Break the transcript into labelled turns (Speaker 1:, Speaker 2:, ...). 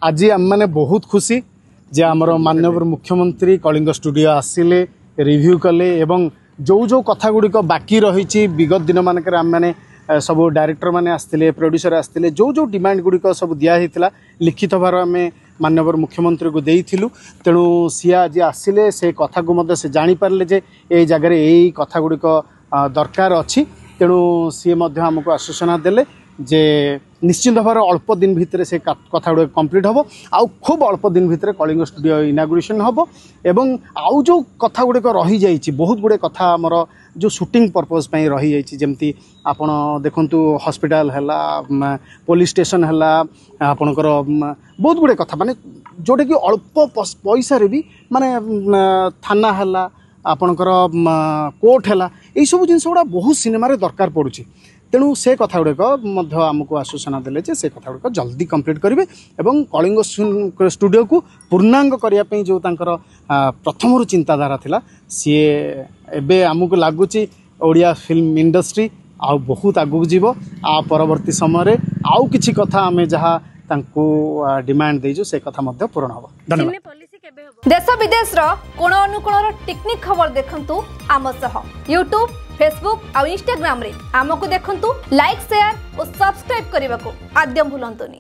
Speaker 1: आज आम मैंने बहुत खुशी जे आमर माननीय मुख्यमंत्री कलिंग स्टूडियो आसिले रिव्यू कले एवं जो जो कथा गुड़िक बाकी रही विगत दिन मानक आम मैंने सब डायरेक्टर मैंने आसते प्रोड्यूसर आसते जो जो डिमांड गुड़िक सब दिखाई लिखित भार आम माननीय मुख्यमंत्री को देइथिलु तेणु सी आज आसिले से कथा को मध्य से जानीपारे जे ये जगह यही कथा गुड़िक दरकार अच्छी तेणु सी आमको आश्वासना देले जे निश्चिंत भाव अल्प दिन भितर से कथा गुड़ कंप्लीट हम आउ खूब अल्प दिन भितर कलिंग स्टूडियो इनागुरेशन हम एवं आउ जो कथा गुड़िक रही जाइए बहुत गुड़े कथा आमर जो शूटिंग पर्पज रही जाइए जमती आपण देखंतु हॉस्पिटल है पुलिस स्टेशन है आपणकर बहुत गुड़े कथा माने जोटा कि अल्प पैसा रे भी माने थाना है आपणकर कोर्ट है यही सब जिन गुड़ा बहुत सिनेमा दरकार पड़ुछि तेणु से कथा गुड़िक आमको आश्वासना देले से कथा गुड़िक जल्दी कंप्लीट करेंगे एवं कलिंग स्टूडियो को पूर्णांग करने जो तांकर प्रथम चिंताधारा थिला सी एबे आमको लगुच ओडिया फिल्म इंडस्ट्री आ बहुत आगू जीव आ परवर्ती समय आउ किछि कथा आमे जहाँ तांको डिमांड देजो से कथा मध्य पूर्ण हो। धन्यवाद।
Speaker 2: देश विदेश कोण अनुकोण टेक्निक खबर देखंतु आम सह यूट्यूब फेसबुक और इंस्टाग्राम रे आमको देखंतु लाइक शेयर और सब्सक्राइब करने को आद्यम भूलंतुनी।